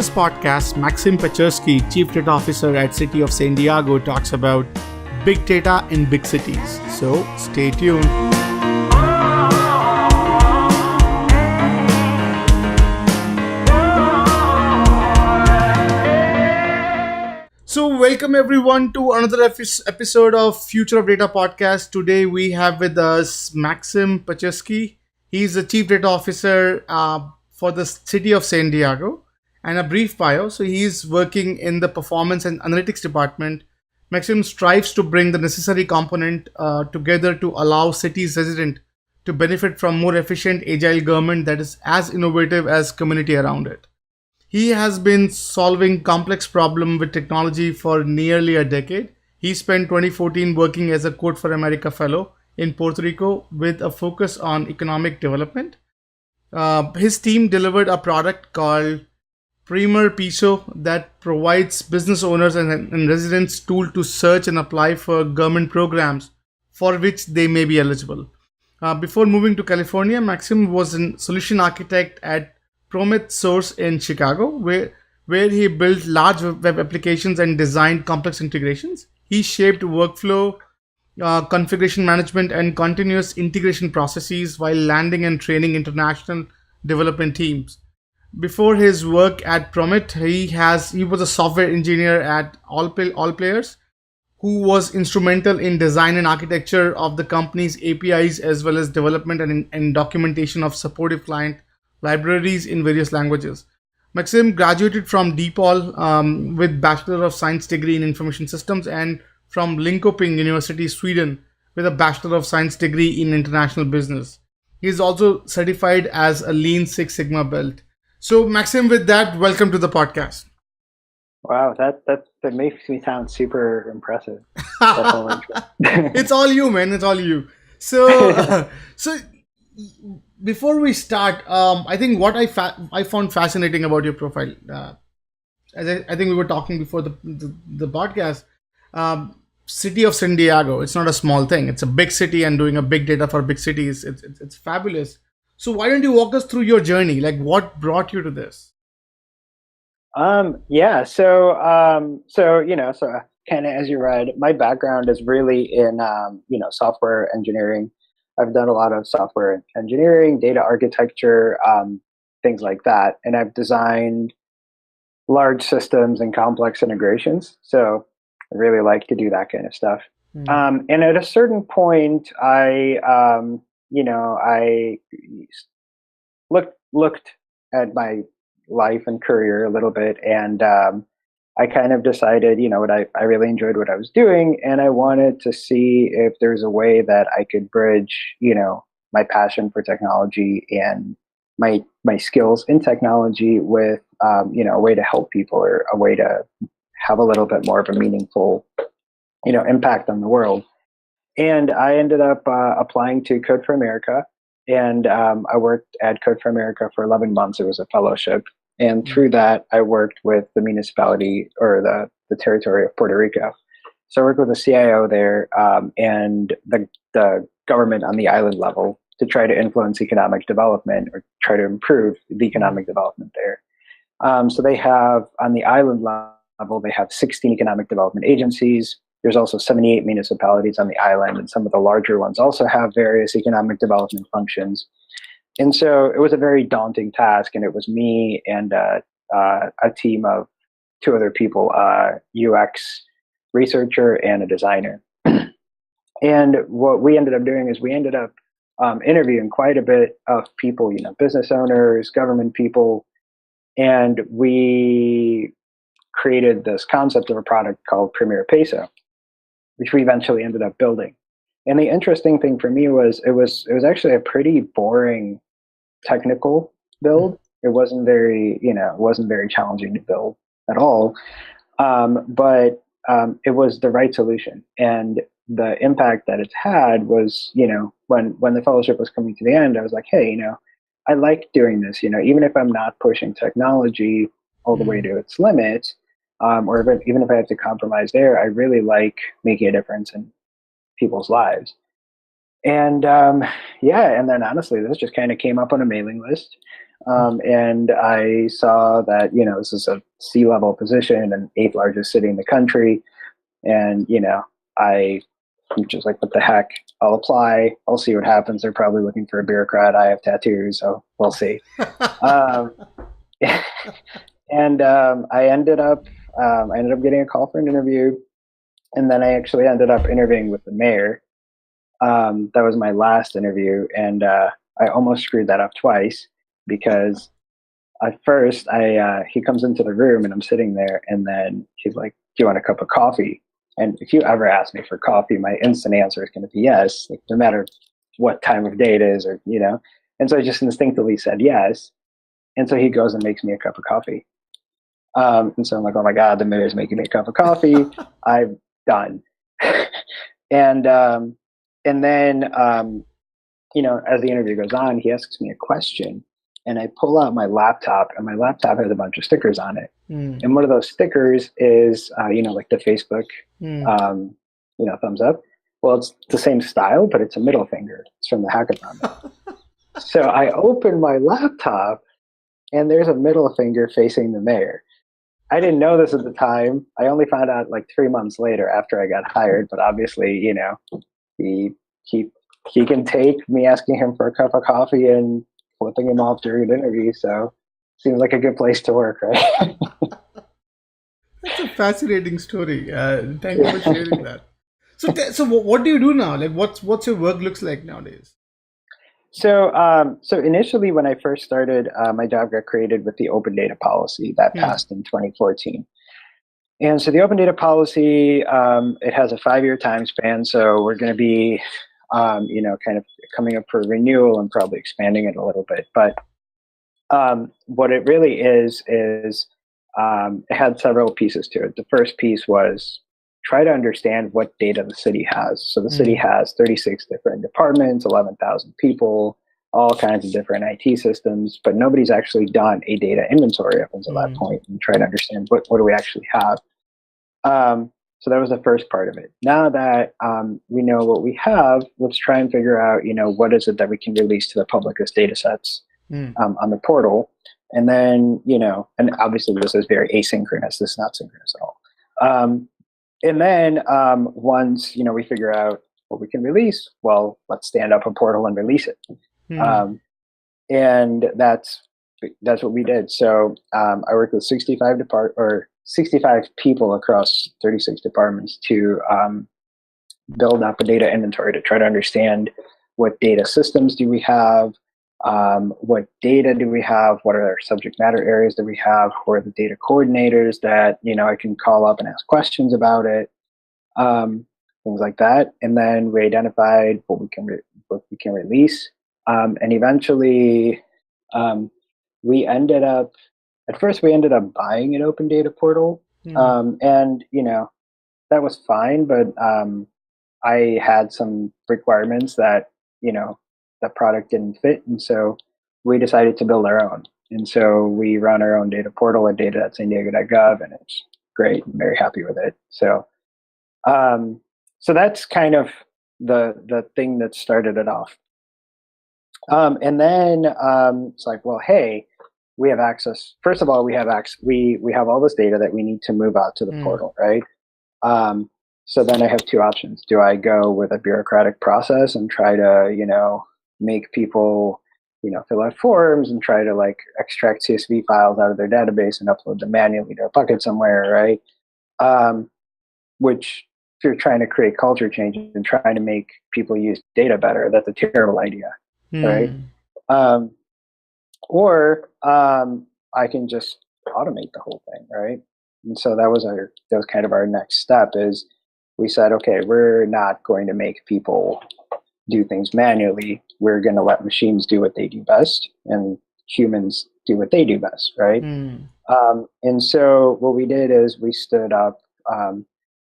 this podcast, Maksim, Chief Data Officer at City of San Diego, talks about big data in big cities. So stay tuned. So welcome everyone to another episode of Future of Data podcast. Today we have with us Maksim Pacheski. He's the Chief Data Officer for the City of San Diego. And a brief bio. So he's working in the performance and analytics department. Maksim strives to bring the necessary component together to allow cities residents to benefit from more efficient, agile government that is as innovative as community around it. He has been solving complex problems with technology for nearly a decade. He spent 2014 working as a Code for America Fellow in Puerto Rico with a focus on economic development. His team delivered a product called Prioritization that provides business owners and residents tool to search and apply for government programs for which they may be eligible. Before moving to California, Maksim was a solution architect at Source in Chicago, where he built large web applications and designed complex integrations. He shaped workflow, configuration management, and continuous integration processes while landing and training international development teams. Before his work at Promit, he was a software engineer at All Players, who was instrumental in design and architecture of the company's APIs as well as development and documentation of supportive client libraries in various languages. Maksim graduated from DePaul with Bachelor of Science degree in Information Systems and from Linköping University, Sweden, with a Bachelor of Science degree in International Business. He is also certified as a Lean Six Sigma belt. So, Maksim, with that, welcome to the podcast. Wow, that makes me sound super impressive. It's all you, man. It's all you. So, before we start, I think what I found fascinating about your profile, as I think we were talking before the podcast, City of San Diego. It's not a small thing. It's a big city, and doing a big data for big cities. It's fabulous. So why don't you walk us through your journey? Like, what brought you to this? So kind of as you read, my background is really in software engineering. I've done a lot of software engineering, data architecture, things like that, and I've designed large systems and complex integrations. So I really like to do that kind of stuff. And at a certain point, I looked at my life and career a little bit, and I kind of decided, I really enjoyed what I was doing, and I wanted to see if there's a way that I could bridge, my passion for technology and my skills in technology with, a way to help people or a way to have a little bit more of a meaningful, impact on the world. And I ended up applying to Code for America, and I worked at Code for America for 11 months. It was a fellowship. And through that, I worked with the municipality or the territory of Puerto Rico. So I worked with the CIO there and the government on the island level to try to influence economic development or try to improve the economic development there. So they have, on the island level, they have 16 economic development agencies. There's also 78 municipalities on the island, and some of the larger ones also have various economic development functions. And so it was a very daunting task, and it was me and a team of two other people, UX researcher and a designer. And what we ended up doing is we ended up interviewing quite a bit of people, business owners, government people, and we created this concept of a product called Prioritization, which we eventually ended up building. And the interesting thing for me was it was actually a pretty boring technical build. It wasn't very challenging to build at all. But it was the right solution. And the impact that it's had was, when the fellowship was coming to the end, I was like, hey, I like doing this, even if I'm not pushing technology all the way to its limit, or even if I have to compromise there, I really like making a difference in people's lives. And and then honestly, this just kind of came up on a mailing list. And I saw that, this is a C-level position and eighth largest city in the country. And, I'm just like, what the heck? I'll apply. I'll see what happens. They're probably looking for a bureaucrat. I have tattoos, so we'll see. Um, and I ended up getting a call for an interview, and then I actually ended up interviewing with the mayor. That was my last interview, and I almost screwed that up twice because at first he comes into the room and I'm sitting there, and then he's like, "Do you want a cup of coffee?" And if you ever ask me for coffee, my instant answer is going to be yes, like no matter what time of day it is, or And so I just instinctively said yes, and so he goes and makes me a cup of coffee. And so I'm like, oh my God, the mayor's making me a cup of coffee. I'm done. and and then as the interview goes on, he asks me a question, and I pull out my laptop, and my laptop has a bunch of stickers on it. And one of those stickers is, like the Facebook, thumbs up. Well, it's the same style, but it's a middle finger. It's from the hackathon. So I open my laptop, and there's a middle finger facing the mayor. I didn't know this at the time. I only found out like 3 months later after I got hired. But obviously, he he can take me asking him for a cup of coffee and flipping him off during an interview. So seems like a good place to work, right? That's a fascinating story. Thank you for sharing that. So what do you do now? Like, what's your work looks like nowadays? So initially, when I first started, my job got created with the open data policy that passed in 2014. And so the open data policy, it has a 5-year time span. So we're going to be, kind of coming up for renewal and probably expanding it a little bit. But what it really is it had several pieces to it. The first piece was try to understand what data the city has. So the city has 36 different departments, 11,000 people, all kinds of different IT systems, but nobody's actually done a data inventory up until that point and try to understand what do we actually have. So that was the first part of it. Now that we know what we have, let's try and figure out, what is it that we can release to the public as data sets on the portal. And then, and obviously this is very asynchronous. This is not synchronous at all. And then once, we figure out what we can release, well, let's stand up a portal and release it. And that's what we did. So I worked with 65 people across 36 departments to build up a data inventory to try to understand what data systems do we have, what data do we have, what are our subject matter areas that we have, who are the data coordinators that I can call up and ask questions about it, things like that. And then we identified what we can release, and eventually we ended up buying an open data portal, and that was fine, but I had some requirements that the product didn't fit, and so we decided to build our own. And so we run our own data portal at data.sandiego.gov, and it's great. I'm very happy with it. So that's kind of the thing that started it off. And then it's like, well, hey, we have access. First of all, we have we have all this data that we need to move out to the portal, right? So then I have two options. Do I go with a bureaucratic process and try to, make people, fill out forms and try to like extract CSV files out of their database and upload them manually to a bucket somewhere, right? Which, if you're trying to create culture change and trying to make people use data better, that's a terrible idea, right? Or I can just automate the whole thing, right? And so that was kind of our next step. Is we said, okay, we're not going to make people do things manually. We're going to let machines do what they do best, and humans do what they do best, right? And so what we did is we stood up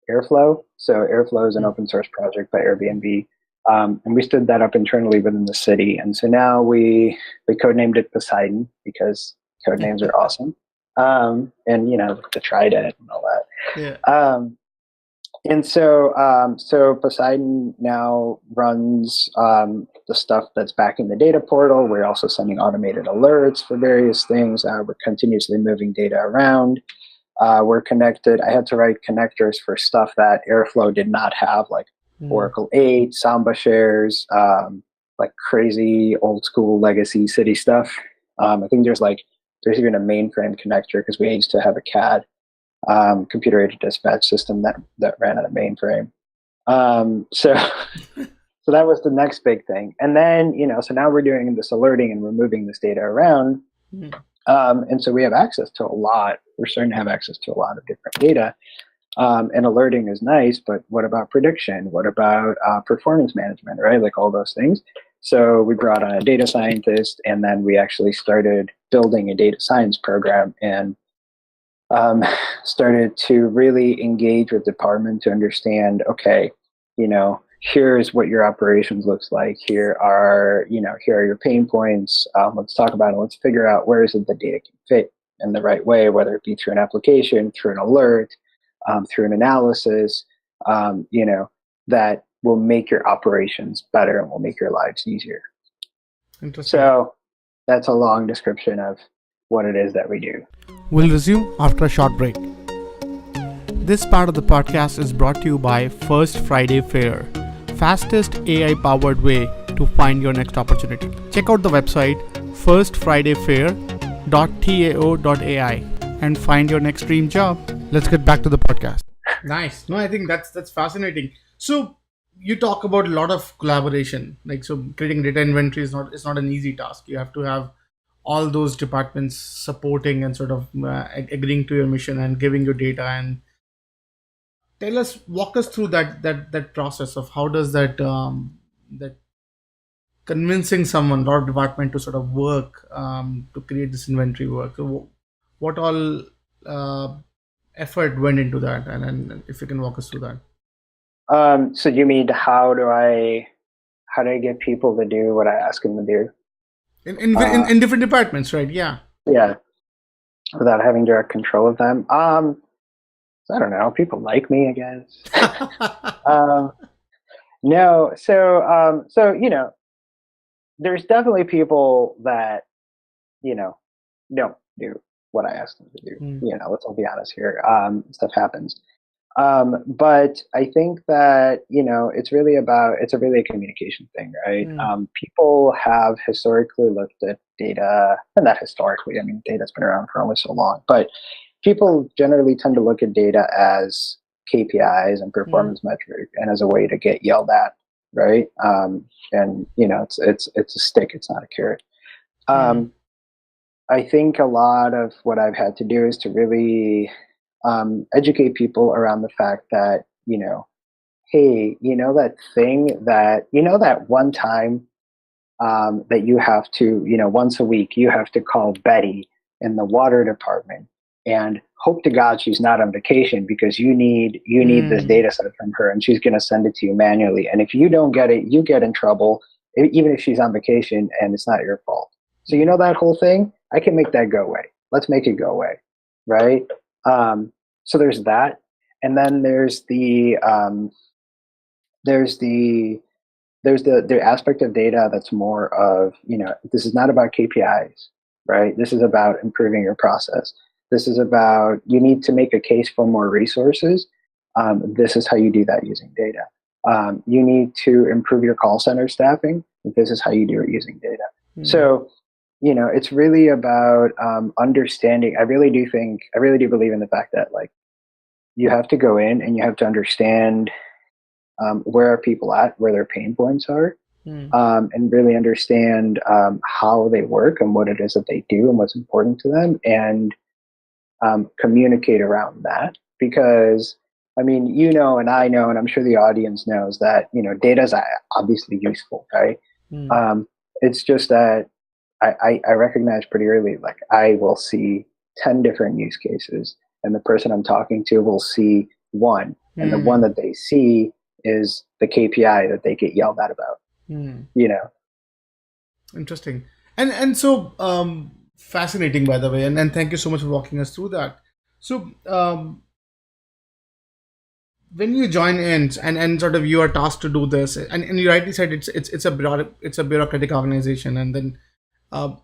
Airflow. So Airflow is an open source project by Airbnb. And we stood that up internally within the city. And so now we codenamed it Poseidon because code names are awesome. And the Trident and all that. Yeah. So Poseidon now runs the stuff that's back in the data portal. We're also sending automated alerts for various things. We're continuously moving data around. We're connected. I had to write connectors for stuff that Airflow did not have, like Mm. Oracle 8, Samba shares, like crazy old school legacy city stuff. I think there's even a mainframe connector because we used to have a CAD, computer aided dispatch system that ran on a mainframe. So so that was the next big thing. And then so now we're doing this alerting and we're moving this data around. Mm. And so we have access to a lot. We're starting to have access to a lot of different data. And alerting is nice, but what about prediction? What about performance management, right? Like all those things. So we brought on a data scientist, and then we actually started building a data science program and um, started to really engage with department to understand, okay, here's what your operations looks like. Here are your pain points. Let's talk about it. Let's figure out where is it the data can fit in the right way, whether it be through an application, through an alert, through an analysis, that will make your operations better and will make your lives easier. Interesting. So that's a long description of what it is that we do. We'll resume after a short break. This part of the podcast is brought to you by First Friday Fair, fastest AI powered way to find your next opportunity. Check out the website firstfridayfair.tao.ai and find your next dream job. Let's get back to the podcast. Nice. No, I think that's fascinating. So you talk about a lot of collaboration. Like, so creating data inventory is not an easy task. You have to have all those departments supporting and sort of agreeing to your mission and giving you data. And walk us through that process of how does that convincing someone or department to sort of work to create this inventory work. So what all uh, effort went into that, and if you can walk us through that. So you mean how do I get people to do what I ask them to do? In different departments, right? Yeah. Yeah, without having direct control of them. I don't know. People like me, I guess. um, no, there's definitely people that you know don't do what I ask them to do. Mm, Let's all be honest here. Stuff happens. But I think that it's a really a communication thing, right? mm, People have historically looked at data, and not historically. I mean, data's been around for only so long, but people generally tend to look at data as KPIs and mm, performance metric, and as a way to get yelled at, right? And it's a stick; it's not a carrot. mm, Um, I think a lot of what I've had to do is to really educate people around the fact that hey, that one time that you have to, once a week, you have to call Betty in the water department and hope to God she's not on vacation because you need this mm, data set from her and she's going to send it to you manually. And if you don't get it, you get in trouble, even if she's on vacation and it's not your fault. So mm, that whole thing, I can make that go away. Let's make it go away, right? Um, so there's that, and then there's the there's the aspect of data that's more of this is not about KPIs, right? This is about improving your process. This is about you need to make a case for more resources. This is how you do that using data. You need to improve your call center staffing. This is how you do it using data. mm, So it's really about understanding. I really do believe in the fact that like you have to go in and you have to understand where are people at, where their pain points are, mm, and really understand how they work and what it is that they do and what's important to them, and communicate around that. Because I mean, and I know, and I'm sure the audience knows that data is obviously useful, right? mm, Um, it's just that I recognize pretty early, like I will see 10 different use cases, and the person I'm talking to will see one, and the one mm, that they see is the KPI that they get yelled at about. mm. You know, Interesting. And so fascinating, by the way, and thank you so much for walking us through that. So when you join in and sort of you are tasked to do this, and you rightly said it's a bureaucratic organization, and then uh,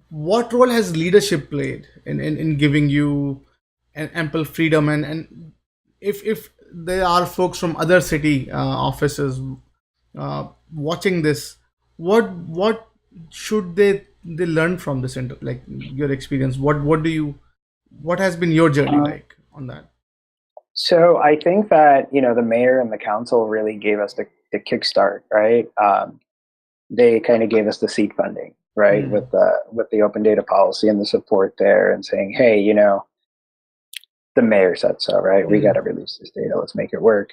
what role has leadership played in giving you an ample freedom, and if there are folks from other city offices watching this, what should they learn from this like your experience, what has been your journey Uh, like on that? so I think that the mayor and the council really gave us the kickstart, right? They kind of gave us the seed funding, right, Hmm. with the open data policy and the support there, and saying, hey, the mayor said so, right? We got Hmm. to release this data. Let's make it work.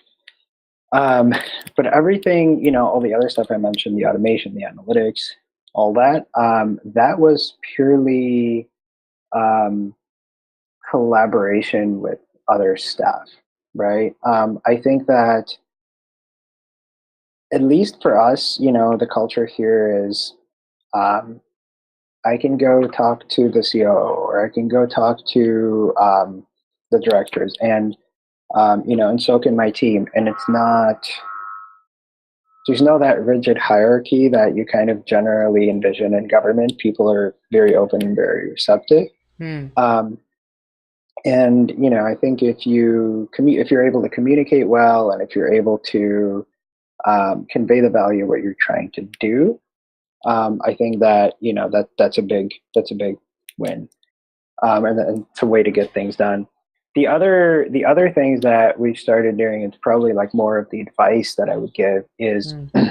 Um, but everything, all the other stuff I mentioned, the automation, the analytics, all that, that was purely um, collaboration with other staff, right? I think that at least for us, the culture here is um, I can go talk to the COO or I can go talk to the directors and soak in my team. And it's not, there's no that rigid hierarchy that you kind of generally envision in government. People are very open and very receptive. Hmm. Um, and I think if you're able to communicate well and if you're able to convey the value of what you're trying to do, I think that that's a big win, and it's a way to get things done. The other things that we've started doing, it's probably like more of the advice that I would give is Hmm.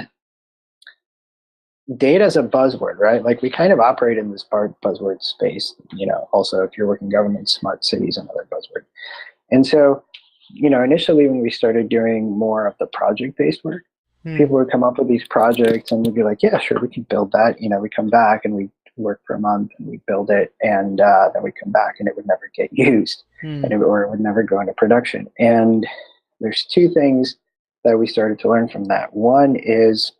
data is a buzzword, right? Like we kind of operate in this buzzword space. Also if you're working government, smart cities, another buzzword. And so, initially when we started doing more of the project-based work, Hmm. people would come up with these projects and we'd be like, yeah, sure, we can build that. We come back and we work for a month and we build it, and then we come back and it would never get used, Hmm. or it would never go into production. And there's two things that we started to learn from that. One is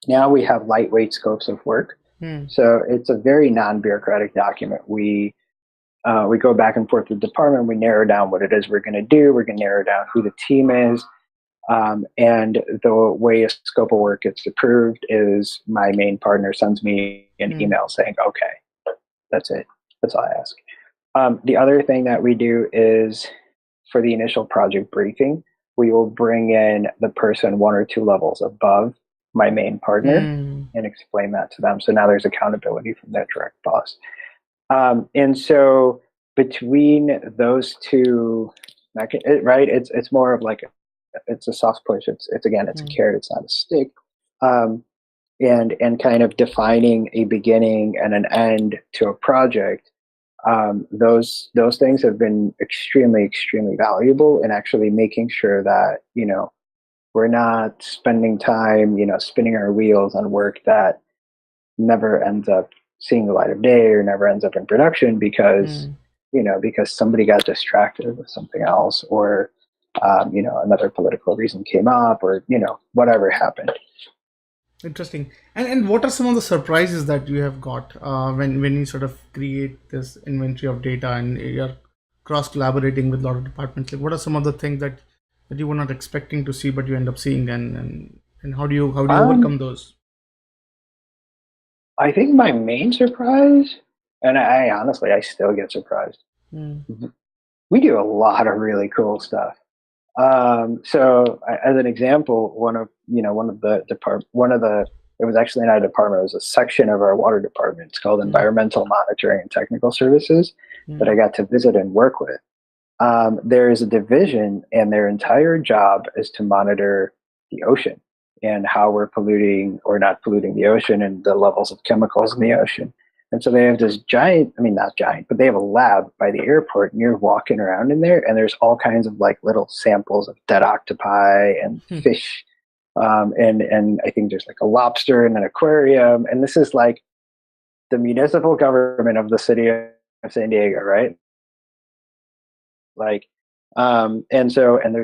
now we have lightweight scopes of work. Hmm. So it's a very non-bureaucratic document. We go back and forth with the department. We narrow down what it is we're going to do. We're going to narrow down who the team is. And the way a scope of work gets approved is my main partner sends me an Hmm. email saying, okay, that's it. That's all I ask. The other thing that we do is for the initial project briefing, we will bring in the person one or two levels above my main partner Hmm. and explain that to them. So now there's accountability from their direct boss. And so between those two, right, it's more of like it's a soft push. It's again, it's a Hmm. carrot. It's not a stick. Um, and kind of defining a beginning and an end to a project. Those things have been extremely valuable in actually making sure that we're not spending time spinning our wheels on work that never ends up seeing the light of day or never ends up in production because Hmm. because somebody got distracted with something else, or another political reason came up, or whatever happened. Interesting. And what are some of the surprises that you have got when you sort of create this inventory of data and you're cross collaborating with a lot of departments? Like, what are some of the things that you were not expecting to see but you end up seeing, and how do you um overcome those? I think my main surprise, and I honestly I still get surprised, Hmm. we do a lot of really cool stuff. So as an example, one of the it was actually not a department, it was a section of our water department. It's called Hmm. Environmental Monitoring and Technical Services that I Hmm. got to visit and work with. There is a division, and their entire job is to monitor the ocean and how we're polluting or not polluting the ocean and the levels of chemicals in the ocean. And so they have this giant, I mean, not giant, but they have a lab by the airport, and you're walking around in there, and there's all kinds of like little samples of dead octopi and Hmm. fish. And I think there's like a lobster in an aquarium. And this is like the municipal government of the city of San Diego, right? Like and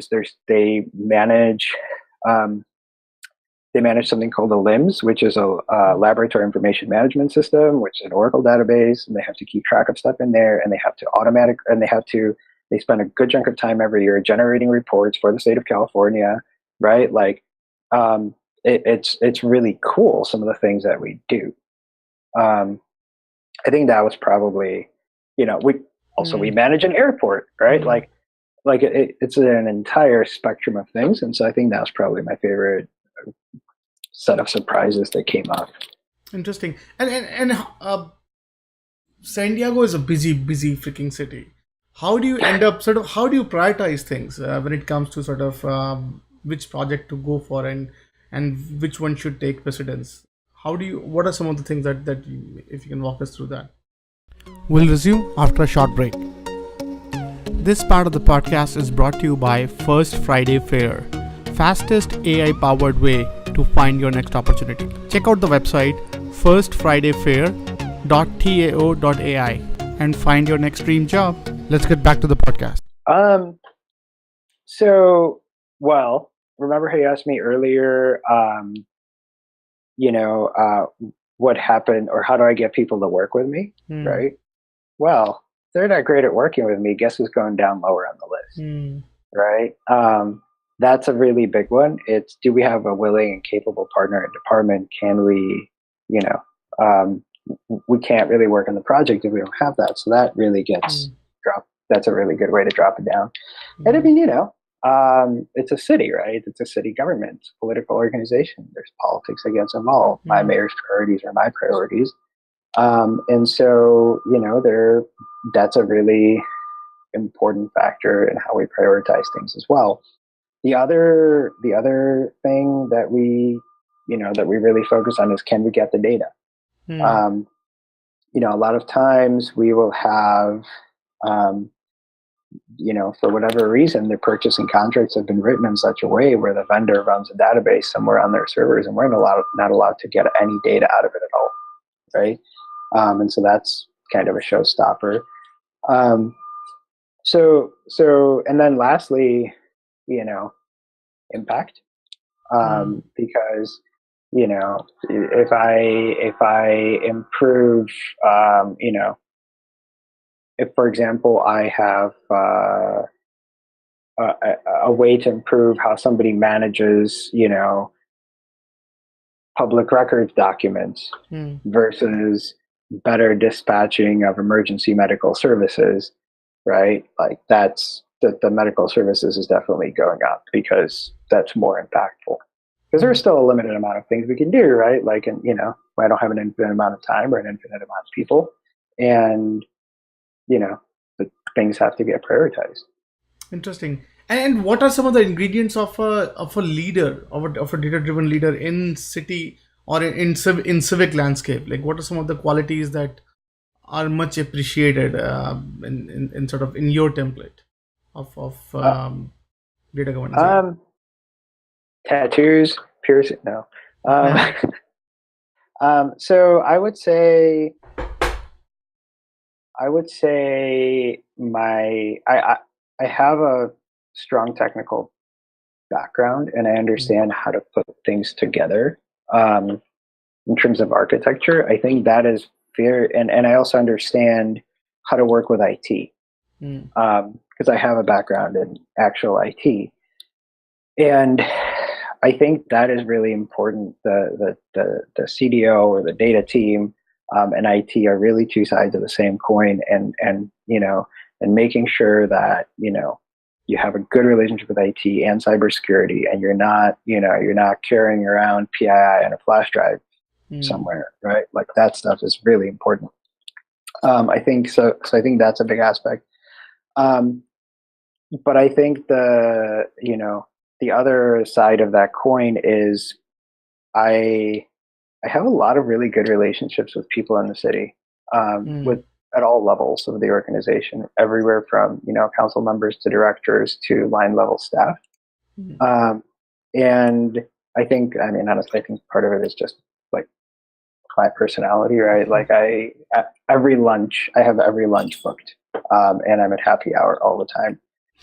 there's um, they manage something called the LIMS, which is a laboratory information management system, which is an Oracle database, and they have to keep track of stuff in there, and they have to They spend a good chunk of time every year generating reports for the state of California, right? Like, it's really cool, some of the things that we do. Um, I think that was probably, we Hmm. manage an airport, right? Hmm. Like it's an entire spectrum of things, and so I think that was probably my favorite set of surprises that came up. Interesting. And San Diego is a busy freaking city. How do you end up sort of? How do you prioritize things when it comes to sort of which project to go for and which one should take precedence? How do you? What are some of the things that you, if you can walk us through that? We'll resume after a short break. This part of the podcast is brought to you by First Friday Fair, fastest AI powered way to find your next opportunity. Check out the website firstfridayfair.tao.ai and find your next dream job. Let's get back to the podcast. Um, so, well, remember how you asked me earlier, you know, what happened or how do I get people to work with me, Hmm. right? Well, they're not great at working with me. Guess who's going down lower on the list, Hmm. right? That's a really big one. It's, do we have a willing and capable partner in department? Can we, you know, um, we can't really work on the project if we don't have that. So that really Hmm. gets dropped. That's a really good way to drop it down. And I Hmm. mean, it's a city, right? It's a city government, it's a political organization. There's politics that gets involved. My Hmm. mayor's priorities are my priorities. And so, that's a really important factor in how we prioritize things as well. The other thing that we really focus on is, can we get the data? Hmm. Um, a lot of times we will have, um, for whatever reason, the purchasing contracts have been written in such a way where the vendor runs a database somewhere on their servers, and we're not allowed to get any data out of it at all, right? And so that's kind of a showstopper. Um, and then lastly, you know, impact, Hmm. because if I improve, um, you know, if for example I have a way to improve how somebody manages, public records documents Hmm. versus better dispatching of emergency medical services, right? Like the medical services is definitely going up because that's more impactful. Because there's Hmm. still a limited amount of things we can do, right? Like, and I don't have an infinite amount of time or an infinite amount of people, and you know, the things have to get prioritized. Interesting. And what are some of the ingredients of a leader of a data driven leader in city or in civic landscape? Like what are some of the qualities that are much appreciated in sort of in your template of Uh, data governance? Yeah. um, Tattoos, piercing, no. Um, so I would say I have a strong technical background, and I Hmm. understand how to put things together. Um, in terms of architecture, I think that is fair, and I also understand how to work with IT, Hmm. because I have a background in actual IT, and I think that is really important. The CDO or the data team, and IT are really two sides of the same coin, and making sure that you have a good relationship with IT and cybersecurity, and you're not carrying around PII on a flash drive Hmm. somewhere, right? Like that stuff is really important. I think so. So I think that's a big aspect. Um, but I think the other side of that coin is I I have a lot of really good relationships with people in the city, Hmm. with at all levels of the organization, everywhere from council members to directors to line level staff. Hmm. Um, and I mean, honestly, I think part of it is just like my personality, right? Like I have every lunch booked, and I'm at happy hour all the time.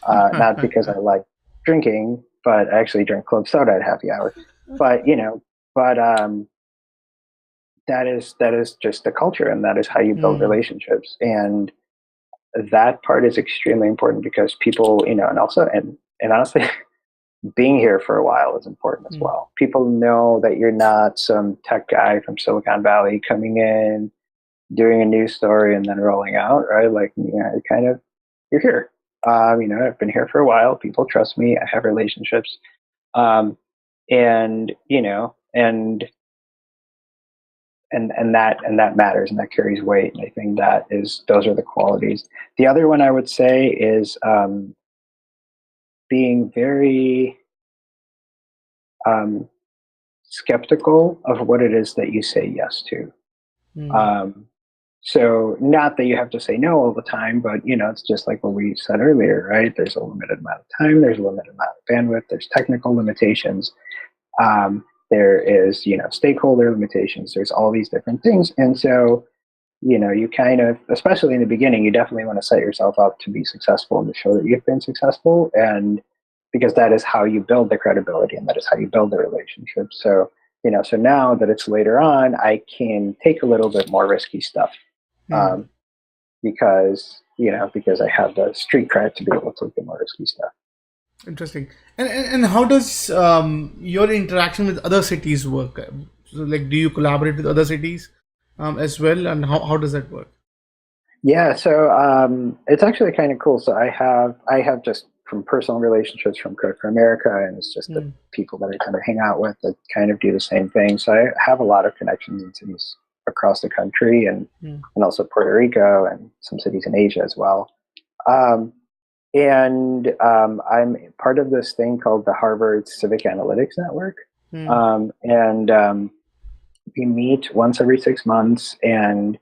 Not because I like drinking, but I actually drink club soda at happy hour. But but that is just the culture, and that is how you build Hmm. relationships. And that part is extremely important because people, and also, and honestly, being here for a while is important as Mm. well. People know that you're not some tech guy from Silicon Valley coming in, doing a news story, and then rolling out, right? Like, you're kind of, you're here. I've been here for a while. People trust me. I have relationships. Um, and, and that matters, and that carries weight. And I think those are the qualities. The other one I would say is being very um, skeptical of what it is that you say yes to. Mm. Um, so not that you have to say no all the time, but it's just like what we said earlier, right? There's a limited amount of time, there's a limited amount of bandwidth, there's technical limitations, there is, stakeholder limitations, there's all these different things. And so, you kind of, especially in the beginning, you definitely want to set yourself up to be successful and to show that you've been successful. And because that is how you build the credibility and that is how you build the relationship. So, so now that it's later on, I can take a little bit more risky stuff, Mm. um, because I have the street cred to be able to take the more risky stuff. Interesting. And how does your interaction with other cities work? So, like, do you collaborate with other cities as well, and how does that work? Yeah, so it's actually kind of cool. So I have just from personal relationships from Code for America, and it's just the Mm. people that I tend to hang out with that kind of do the same thing. So I have a lot of connections in cities across the country, Mm. and also Puerto Rico and some cities in Asia as well. Um, and I'm part of this thing called the Harvard Civic Analytics Network, Mm. and we meet once every 6 months, and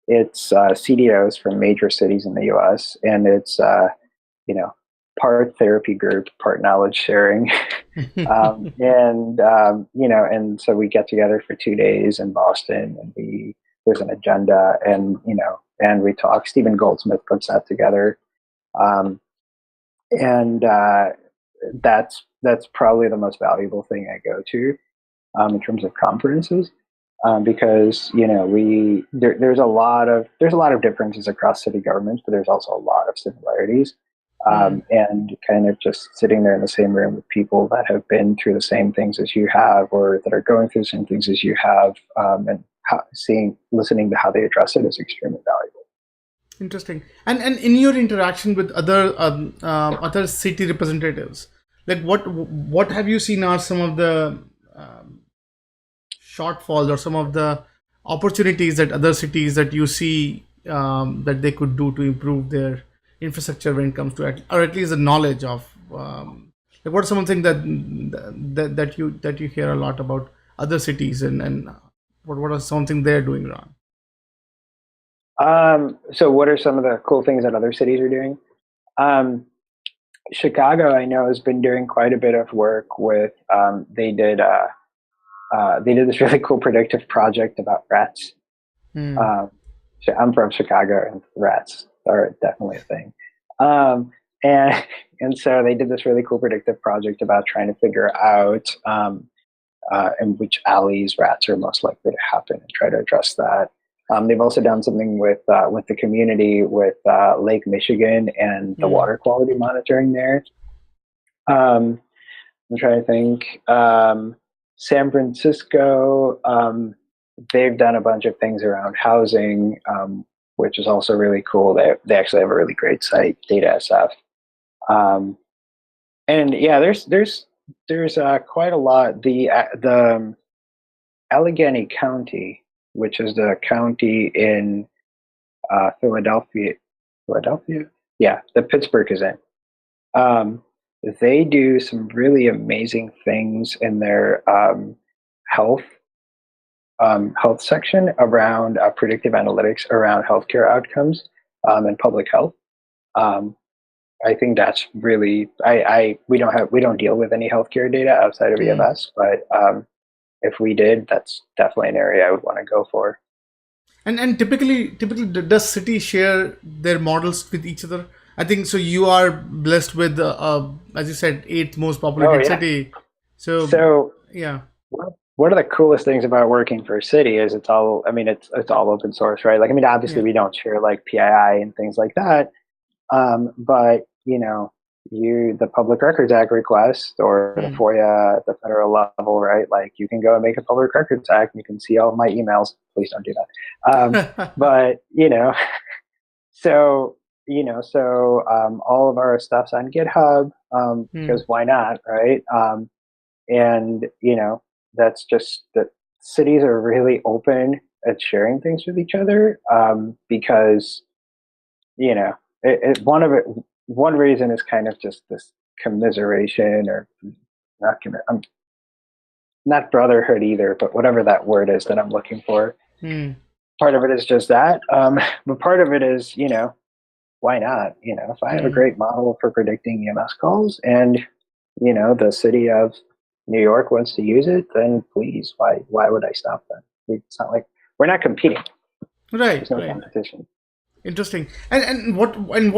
it's CDOs from major cities in the U.S. and it's you know part therapy group, part knowledge sharing, and so we get together for 2 days in Boston, and there's an agenda, and we talk. Stephen Goldsmith puts that together, um, and that's probably the most valuable thing I go to in terms of conferences, because there's a lot of differences across city governments, but there's also a lot of similarities. Mm. And kind of just sitting there in the same room with people that have been through the same things as you have, or that are going through the same things as you have, and listening to how they address it is extremely valuable. Interesting. And in your interaction with other city representatives, like what have you seen are some of the shortfalls or some of the opportunities that other cities that you see that they could do to improve their infrastructure when it comes to or at least the knowledge of like what are some of the things that you hear a lot about other cities, and what are something they're doing wrong? So what are some of the cool things that other cities are doing? Um, Chicago, I know, has been doing quite a bit of work with. They did this really cool predictive project about rats. Hmm. Um, so I'm from Chicago, and rats are definitely a thing. Um, and and so they did this really cool predictive project about trying to figure out in which alleys rats are most likely to happen and try to address that. They've also done something with the community with Lake Michigan and the Hmm. water quality monitoring there. I'm trying to think. San Francisco, they've done a bunch of things around housing, which is also really cool. They actually have a really great site, Data SF. Um, and yeah, there's quite a lot. The Allegheny County, which is the county in Philadelphia, Philadelphia, yeah, that Pittsburgh is in. Um, they do some really amazing things in their health health section around predictive analytics around healthcare outcomes and public health. Um, I think that's really we don't deal with any healthcare data outside of Hmm. EMS, but if we did, that's definitely an area I would want to go for. And typically, does cities share their models with each other? I think so. You are blessed with, as you said, eighth most Oh populated yeah. city. So So yeah. one of the coolest things about working for a city is it's all, I mean, it's all open source, right? Like, I mean, obviously Yeah. we don't share like PII and things like that. But the Public Records Act request or the Hmm. FOIA at the federal level, right? Like you can go and make a Public Records Act and you can see all of my emails. Please don't do that. But so all of our stuff's on GitHub, Hmm. because why not, right? And that's just that cities are really open at sharing things with each other, because you know one reason is kind of just this commiseration, or not brotherhood either, but whatever that word is that I'm looking for. Hmm. Part of it is just that, but part of it is why not? If I have a Hmm. great model for predicting EMS calls, and the city of New York wants to use it, then please, why would I stop them? It's not like we're not competing. Right. There's no Right. competition. Interesting. And what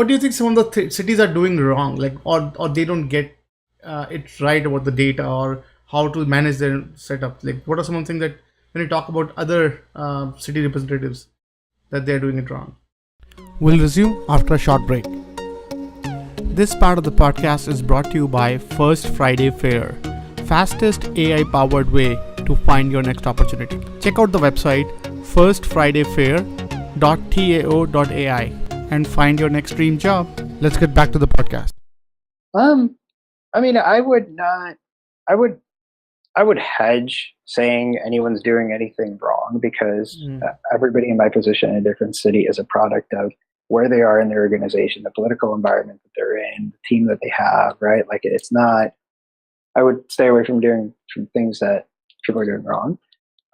do you think some of the cities are doing wrong, like, or they don't get it right about the data or how to manage their setup? Like, what are some of the things that when you talk about other city representatives that they're doing it wrong? We'll resume after a short break. This part of the podcast is brought to you by First Friday Fair, fastest AI powered way to find your next opportunity. Check out the website firstfridayfair.tao.ai and find your next dream job. Let's get back to the podcast. Um, I mean, I would not. I would. I would hedge saying anyone's doing anything wrong, because Mm. everybody in my position in a different city is a product of where they are in their organization, the political environment that they're in, the team that they have, right? Like it's not. I would stay away from things that people are doing wrong.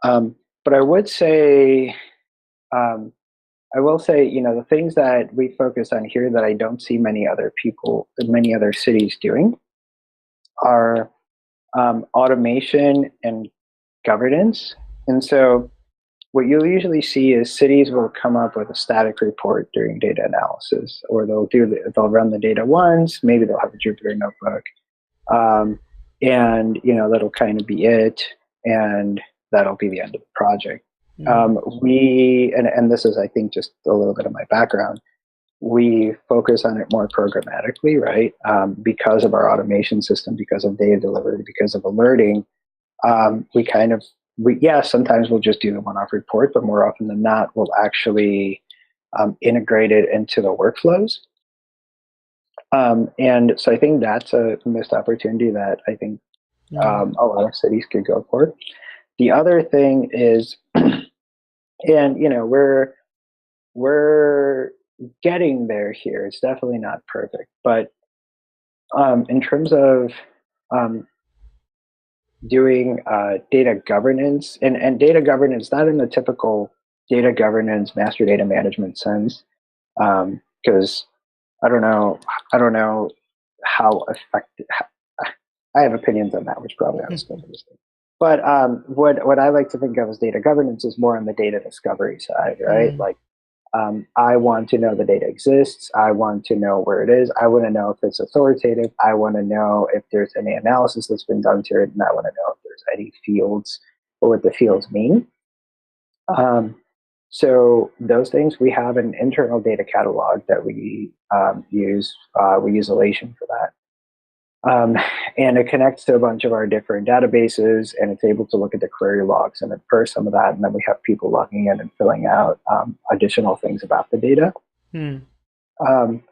But um, I will say, the things that we focus on here that I don't see many other cities doing are automation and governance. And so what you'll usually see is cities will come up with a static report during data analysis, or they'll run the data once, maybe they'll have a Jupyter notebook, um, and that'll kind of be it, and that'll be the end of the project. Mm. We and this is, I think, just a little bit of my background. We focus on it more programmatically, right? Because of our automation system, because of data delivery, because of alerting. Sometimes we'll just do the one-off report, but more often than not, we'll actually integrate it into the workflows. And so I think that's a missed opportunity that I think Mm. a lot of cities could go for. The other thing is, and we're getting there here. It's definitely not perfect, but in terms of um, doing data governance, and data governance, not in the typical data governance master data management sense, because I don't know how effective. I have opinions on that, which probably ought to spend this thing. But what I like to think of as data governance is more on the data discovery side, right? Mm. Like, I want to know the data exists. I want to know where it is. I want to know if it's authoritative. I want to know if there's any analysis that's been done to it, and I want to know if there's any fields or what the fields mean. Um, so those things, we have an internal data catalog that we use. We use Elation for that. And it connects to a bunch of our different databases, and it's able to look at the query logs and infer some of that. And then we have people logging in and filling out additional things about the data. Mm. Um,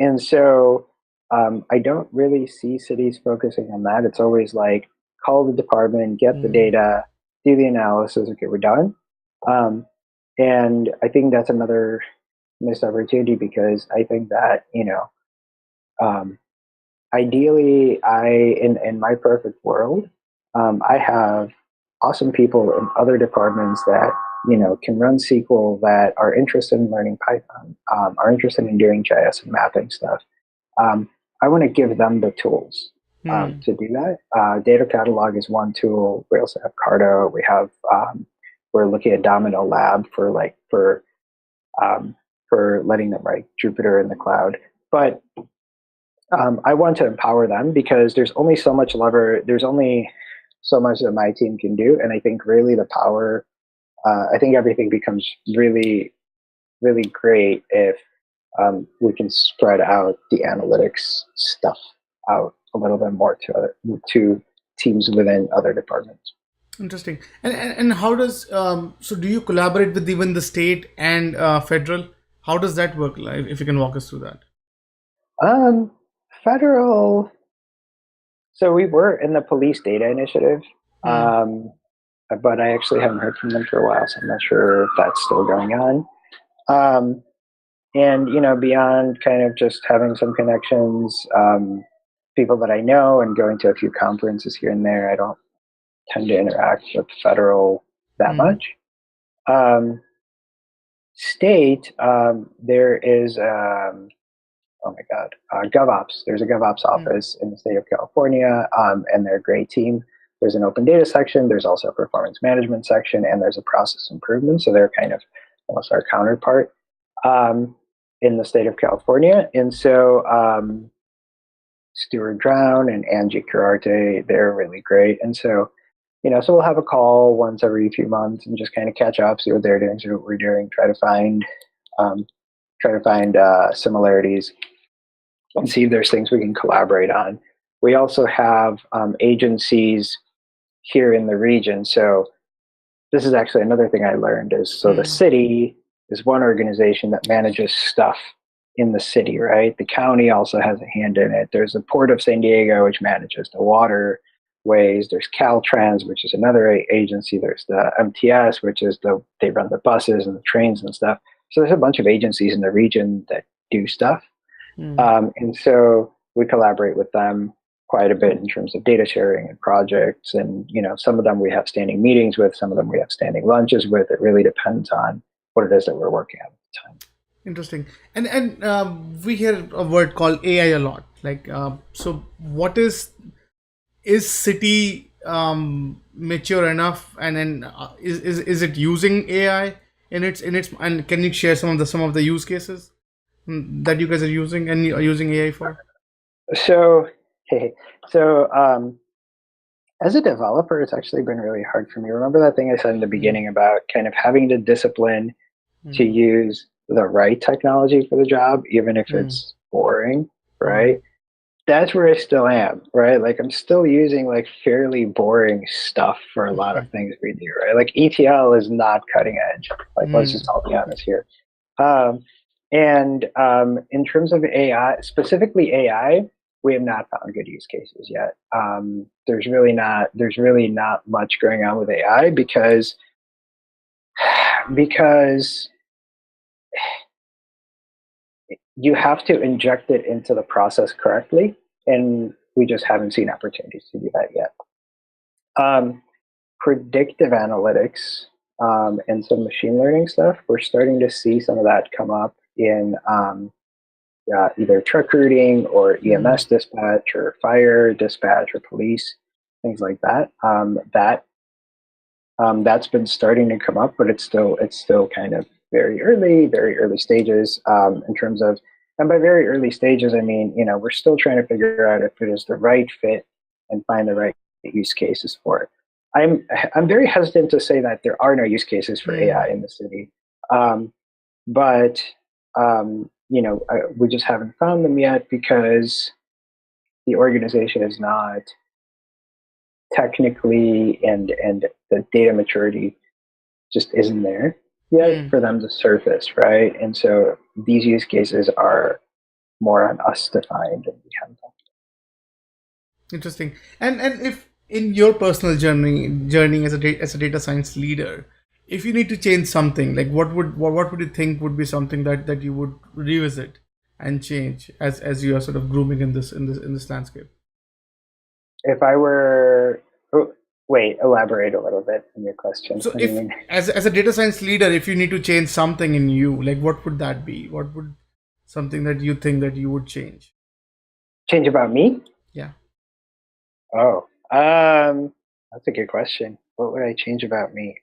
and so I don't really see cities focusing on that. It's always like call the department, get the Mm. data, do the analysis, okay, we're done. Um, and I think that's another missed opportunity, because I think that, um, ideally, in my perfect world, I have awesome people in other departments that can run SQL, that are interested in learning Python, are interested in doing JS and mapping stuff. I want to give them the tools Mm. to do that. Data catalog is one tool. We also have Carto. We're looking at Domino Lab um, for letting them write Jupyter in the cloud. But I want to empower them, because there's only so much lever. There's only so much that my team can do. And I think really the power, I think everything becomes really, really great if we can spread out the analytics stuff out a little bit more to teams within other departments. Interesting. And how does so do you collaborate with even the state and federal? How does that work? Like, if you can walk us through that. Um, Federal. So we were in the police data initiative, Hmm. um, but I actually haven't heard from them for a while, so I'm not sure if that's still going on. Um, and beyond kind of just having some connections, people that I know, and going to a few conferences here and there, I don't tend to interact with federal that Hmm. much. Um, State, there is oh my God, GovOps. There's a GovOps Hmm. office in the state of California, and they're a great team. There's an open data section. There's also a performance management section, and there's a process improvement. So they're kind of almost our counterpart um, in the state of California. And so Stuart Drown and Angie Curarte, they're really great. And so so we'll have a call once every few months and just kind of catch up, see what they're doing, see what we're doing, um, try to find similarities and see if there's things we can collaborate on. We also have agencies here in the region. So this is actually another thing I learned is so the Hmm. city is one organization that manages stuff in the city, right? The county also has a hand in it. There's the Port of San Diego, which manages the waterways. There's Caltrans, which is another agency. There's the MTS, which is they run the buses and the trains and stuff. So there's a bunch of agencies in the region that do stuff. Hmm. And so we collaborate with them quite a bit in terms of data sharing and projects. And, some of them we have standing meetings with, some of them we have standing lunches with. It really depends on what it is that we're working on at the time. Interesting. And we hear a word called AI a lot. Like so, what is city mature enough, and then is it using AI in its, and can you share some of the use cases that you guys are using and are using AI for? So, hey, so as a developer, it's actually been really hard for me. Remember that thing I said in the Hmm. beginning about kind of having the discipline to Hmm. use the right technology for the job, even if Hmm. it's boring, Hmm. right? That's where I still am, right? Like I'm still using like fairly boring stuff for a lot of things we do, right? Like ETL is not cutting edge. Like let's just Hmm. all be honest here. Um, and in terms of AI, specifically AI, we have not found good use cases yet. There's really not much going on with AI because you have to inject it into the process correctly, and we just haven't seen opportunities to do that yet. Um, Predictive analytics and some machine learning stuff, we're starting to see some of that come up in either truck routing or Hmm. EMS dispatch or fire dispatch or police, things like that. That's been starting to come up, but it's still kind of very early stages in terms of. And by very early stages, I mean we're still trying to figure out if it is the right fit and find the right use cases for it. I'm very hesitant to say that there are no use cases for Hmm. AI in the city, but we just haven't found them yet because the organization is not technically and the data maturity just isn't there yet Hmm. for them to surface, right? And so these use cases are more on us to find, and we haven't. Interesting. And if in your personal journey as a data science leader, if you need to change something, like what would you think would be something that you would revisit and change as you are sort of grooming in this landscape? If I were, oh, wait, elaborate a little bit on your question. So What do you if mean? as a data science leader, if you need to change something in you, like what would that be? What would something that you think that you would change? Change about me? Yeah. Oh, that's a good question. What would I change about me?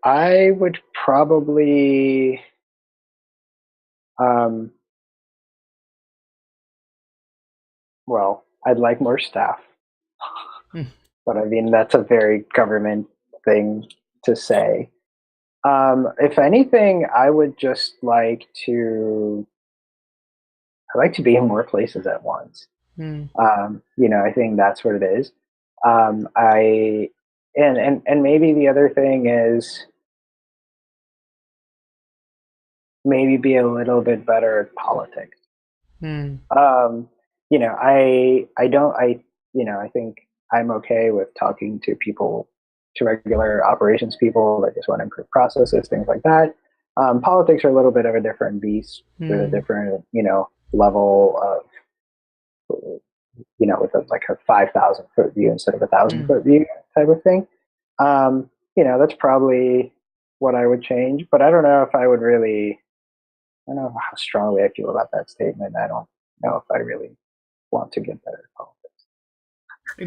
I would probably, um, well, I'd like more staff, Hmm. but I mean that's a very government thing to say. If anything, I like to be in more places at once. Hmm. I think that's what it is. I and maybe the other thing is maybe be a little bit better at politics. Hmm. Um, I don't I think I'm okay with talking to people, to regular operations people that just want to improve processes, things like that. Politics are a little bit of a different beast with a Hmm. different level of with like a 5,000 foot view instead of a thousand Hmm. foot view type of thing. That's probably what I would change, but I don't know if I would really. I don't know how strongly I feel about that statement. I don't know if I really want to get better at politics.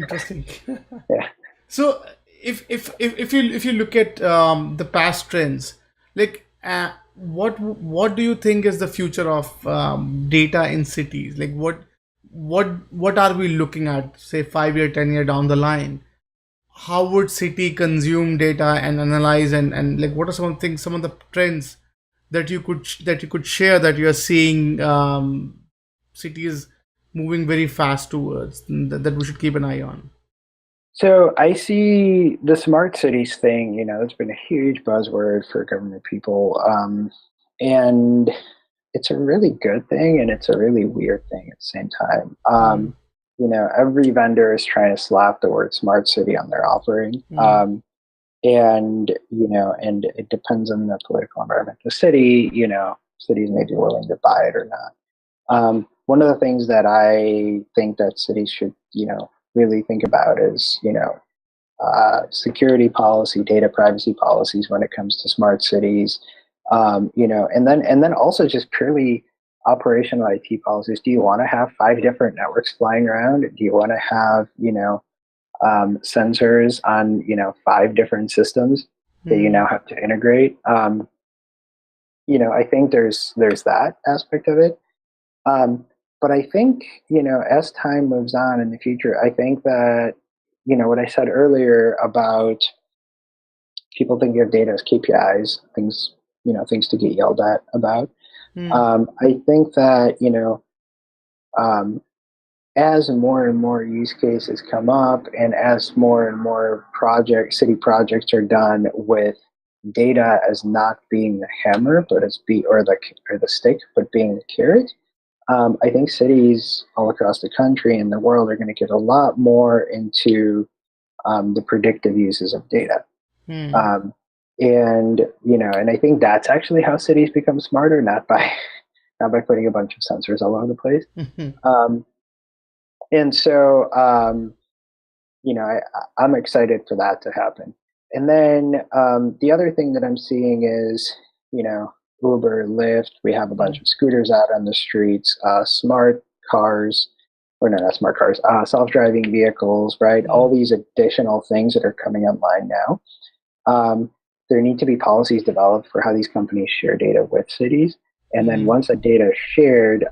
Interesting. Yeah. So if you look at the past trends, like what do you think is the future of data in cities? Like what are we looking at, say 5 year, 10 year down the line? How would city consume data and analyze, and like what are some of the things, some of the trends that you could share that you are seeing cities moving very fast towards, that we should keep an eye on? So I see the smart cities thing. It's been a huge buzzword for government people, and it's a really good thing, and it's a really weird thing at the same time. Hmm. Every vendor is trying to slap the word smart city on their offering. Hmm. And it depends on the political environment. The city, cities may be willing to buy it or not. One of the things that I think that cities should, really think about is, security policy, data privacy policies when it comes to smart cities, and then also just purely operational IT policies. Do you want to have 5 different networks flying around? Do you want to have, sensors on, 5 different systems that you Hmm. now have to integrate? I think there's that aspect of it. Um, but I think, as time moves on in the future, I think that, what I said earlier about people thinking of data as KPIs, things to get yelled at about. Hmm. I think that, um, as more and more use cases come up and as more and more city projects are done with data as not being the hammer, but or the stick, but being the carrot, I think cities all across the country and the world are going to get a lot more into the predictive uses of data. Hmm. Um, and I think that's actually how cities become smarter, not by not by putting a bunch of sensors all over the place. Hmm. Um, and so I'm excited for that to happen. And then the other thing that I'm seeing is, you know, Uber, Lyft. We have a bunch of scooters out on the streets, smart cars, or no, not smart cars, self-driving vehicles, right? All Hmm. these additional things that are coming online now. Um, there need to be policies developed for how these companies share data with cities. And then Hmm. once that data is shared,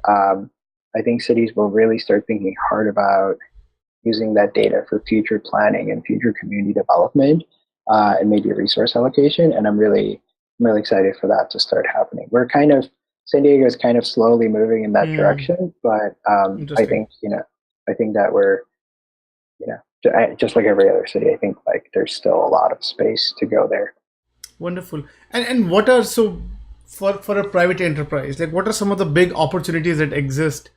I think cities will really start thinking hard about using that data for future planning and future community development, and maybe resource allocation. And I'm really excited for that to start happening. San Diego is kind of slowly moving in that Hmm. direction, but Interesting. I think that we're, just like every other city, I think like there's still a lot of space to go there. Wonderful. And what are, so for a private enterprise, like what are some of the big opportunities that exist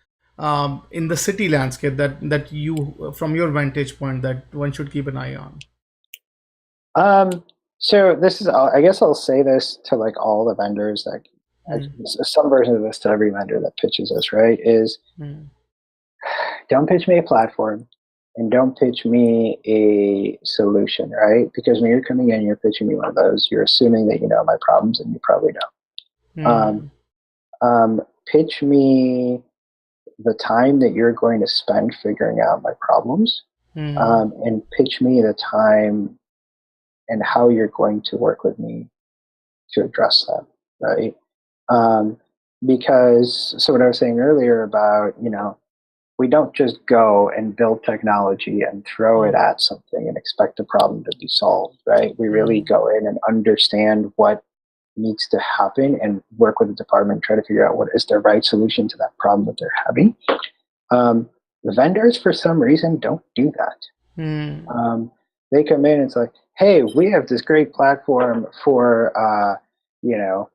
in the city landscape, that you, from your vantage point, that one should keep an eye on? Um, so I guess I'll say this to like all the vendors that, Hmm. some version of this to every vendor that pitches us, right? Is Hmm. don't pitch me a platform and don't pitch me a solution, right? Because when you're coming in, you're pitching me one of those, you're assuming that you know my problems and you probably don't. Um, Hmm. um, Pitch me the time that you're going to spend figuring out my problems, Hmm. and pitch me the time and how you're going to work with me to address them, right? Um, because so what I was saying earlier about we don't just go and build technology and throw it Mm, at something and expect a problem to be solved, right? We really mm, go in and understand what needs to happen and work with the department, try to figure out what is the right solution to that problem that they're having. The vendors, for some reason, don't do that. mm, They come in and it's like, hey, we have this great platform for, you know,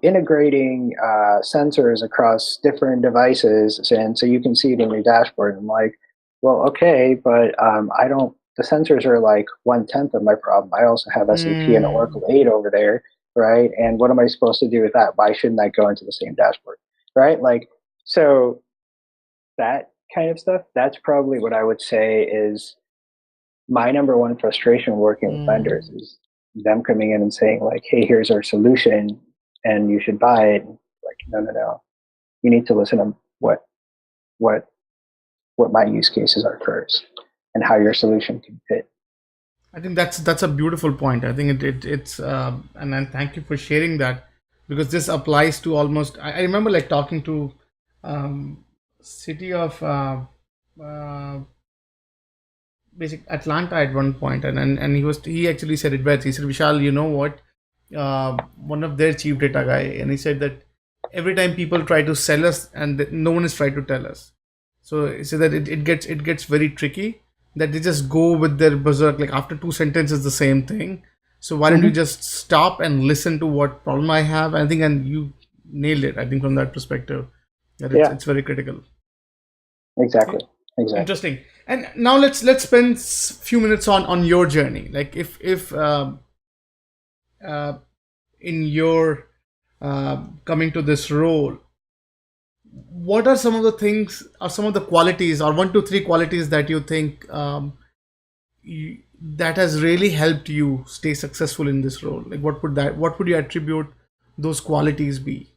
integrating sensors across different devices, and so you can see it in your dashboard. I'm like, well, okay, but I don't. The sensors are like 1/10 of my problem. I also have SAP and mm, Oracle 8 over there, right? And what am I supposed to do with that? Why shouldn't that go into the same dashboard, right? Like, so that kind of stuff. That's probably what I would say is my number one frustration working with vendors mm. is them coming in and saying like, "Hey, here's our solution, and you should buy it." Like, no, no, no. You need to listen to what what my use cases are first, and how your solution can fit. I think that's a beautiful point. I think it's and thank you for sharing that, because this applies to almost. I remember like talking to city of uh, basic Atlanta at one point, and he actually said it best. He said, Vishal, you know what? One of their chief data guy, and he said that every time people try to sell us, and no one is trying to tell us. So he said that it gets very tricky, that they just go with their berserk, like after two sentences the same thing. So why don't you Mm-hmm. just stop and listen to what problem I have? I think, and you nailed it. I think from that perspective, that it's Yeah, it's very critical. exactly, exactly. Interesting. And now let's spend few minutes on your journey. Like if uh, in your coming to this role, what are some of the things, or some of the qualities, or one, two, three qualities that you think that has really helped you stay successful in this role? Like what would you attribute those qualities be?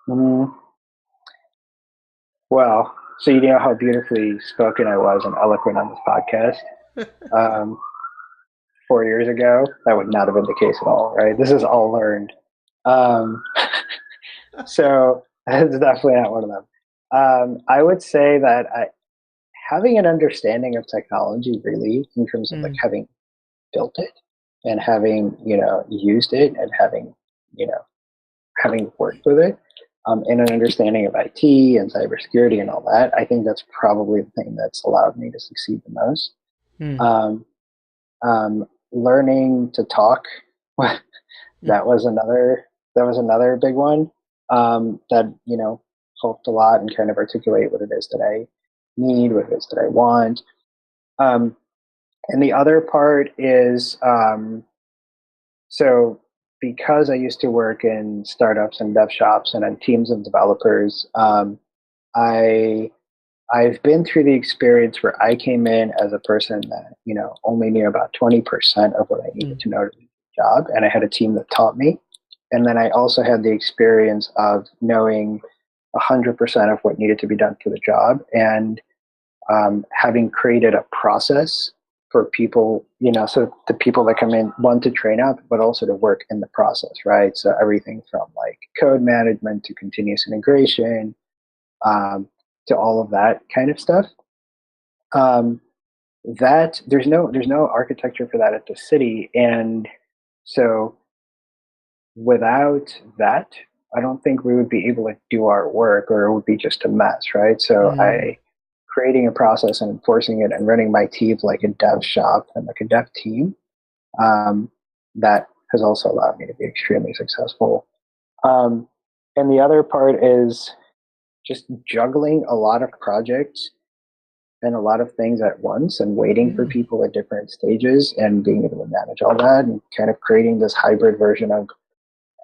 Mm, well, so you know how beautifully spoken I was and eloquent on this podcast. Um, 4 years ago, that would not have been the case at all, right? This is all learned. Um, so it's definitely not one of them. I would say that having an understanding of technology, really, in terms of like Hmm. having built it and having used it and you know having worked with it, and an understanding of IT and cybersecurity and all that, I think that's probably the thing that's allowed me to succeed the most. Hmm. Um, Learning to talk, that was another big one, that helped a lot and kind of articulate what it is that I need, what it is that I want. Um, and the other part is, so because I used to work in startups and dev shops and on teams of developers, I I've been through the experience where I came in as a person that only knew about 20% of what I needed Hmm. to know to do the job, and I had a team that taught me. And then I also had the experience of knowing 100% of what needed to be done for the job, and having created a process for people, so the people that come in, one, to train up, but also to work in the process, right? So everything from like code management to continuous integration, um, to all of that kind of stuff. Um, that there's no architecture for that at the city, and so without that, I don't think we would be able to do our work, or it would be just a mess, right? So Hmm. I creating a process and enforcing it and running my team like a dev shop and like a dev team, um, that has also allowed me to be extremely successful. Um, and the other part is just juggling a lot of projects and a lot of things at once and waiting for Hmm. people at different stages and being able to manage all that and kind of creating this hybrid version of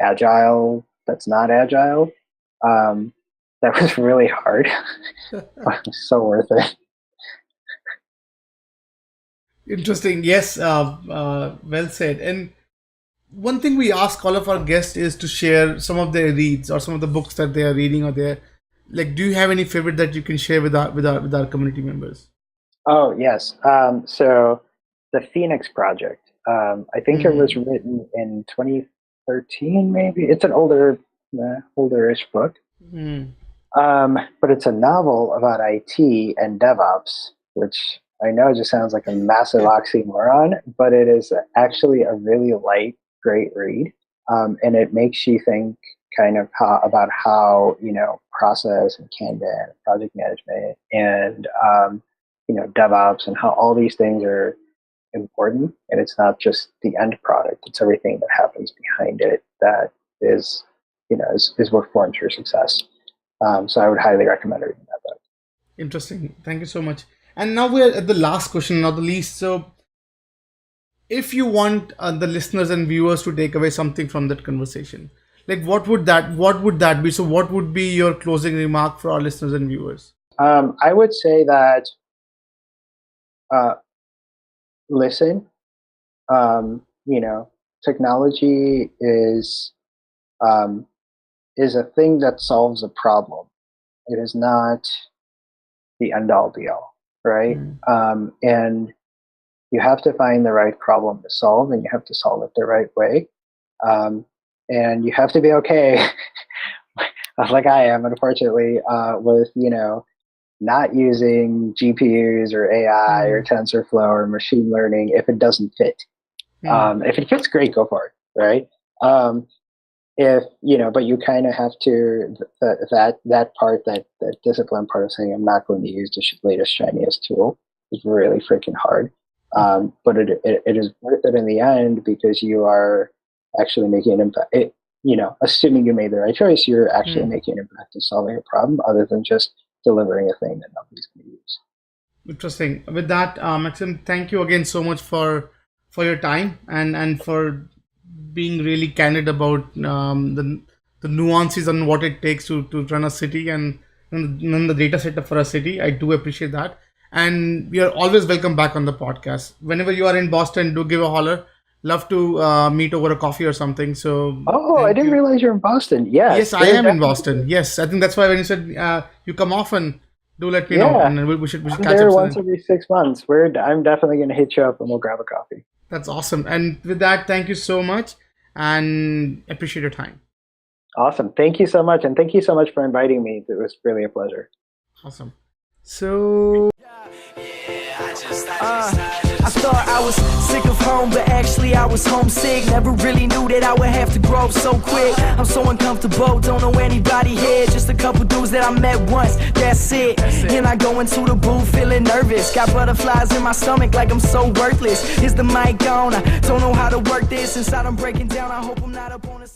agile that's not agile. Um, that was really hard, but it was so worth it. Interesting. Yes. Well said. And one thing we ask all of our guests is to share some of their reads, or some of the books that they are reading, or they're like, do you have any favorite that you can share with our community members? Oh, yes. So the Phoenix Project, I think it was Hmm. written in 2013, maybe. It's an olderish book. Hmm. But it's a novel about IT and DevOps, which I know just sounds like a massive oxymoron, but it is actually a really light, great read. And it makes you think kind of about how, process and Kanban, project management, and, DevOps, and how all these things are important. And it's not just the end product, it's everything that happens behind it that is, is what forms your success. So I would highly recommend reading that book. Interesting. Thank you so much. And now we're at the last question, not the least. So, if you want the listeners and viewers to take away something from that conversation, like what would that be? So, what would be your closing remark for our listeners and viewers? I would say that uh, listen. Um, you know, Technology um, is a thing that solves a problem. It is not the end all be all, right? Mm. And you have to find the right problem to solve, and you have to solve it the right way. Um, and you have to be okay, like I am, unfortunately, with not using GPUs or AI or Mm. TensorFlow or machine learning if it doesn't fit. Mm. If it fits, great, go for it, right? Um, if but you kind of have to that part, that discipline part of saying I'm not going to use the latest shiniest tool is really freaking hard. But it is worth it in the end because you are actually making an impact. Assuming you made the right choice, you're actually Mm. making an impact in solving a problem other than just delivering a thing that nobody's going to use. Interesting. With that, Maxim, thank you again so much for your time and for being really candid about the nuances on what it takes to run a city and run the data setup for a city. I do appreciate that, and we are always welcome back on the podcast. Whenever you are in Boston, do give a holler. Love to meet over a coffee or something. So Oh, I thank didn't you. realize you're in Boston. Yes, Yes, I we're am in definitely Boston. Yes, I think that's why when you said you come often, do let me know, yeah. and then we should I'm catch up there once soon. every 6 months. I'm definitely going to hit you up and we'll grab a coffee. That's awesome. And with that, thank you so much and appreciate your time. Awesome. Thank you so much. And thank you so much for inviting me. It was really a pleasure. Awesome. So, I thought I was sick of home, but actually I was homesick. Never really knew that I would have to grow up so quick. I'm so uncomfortable, don't know anybody here. Just a couple dudes that I met once, that's it. And I go into the booth feeling nervous. Got butterflies in my stomach like I'm so worthless. Is the mic on? I don't know how to work this. Inside I'm breaking down, I hope I'm not up on a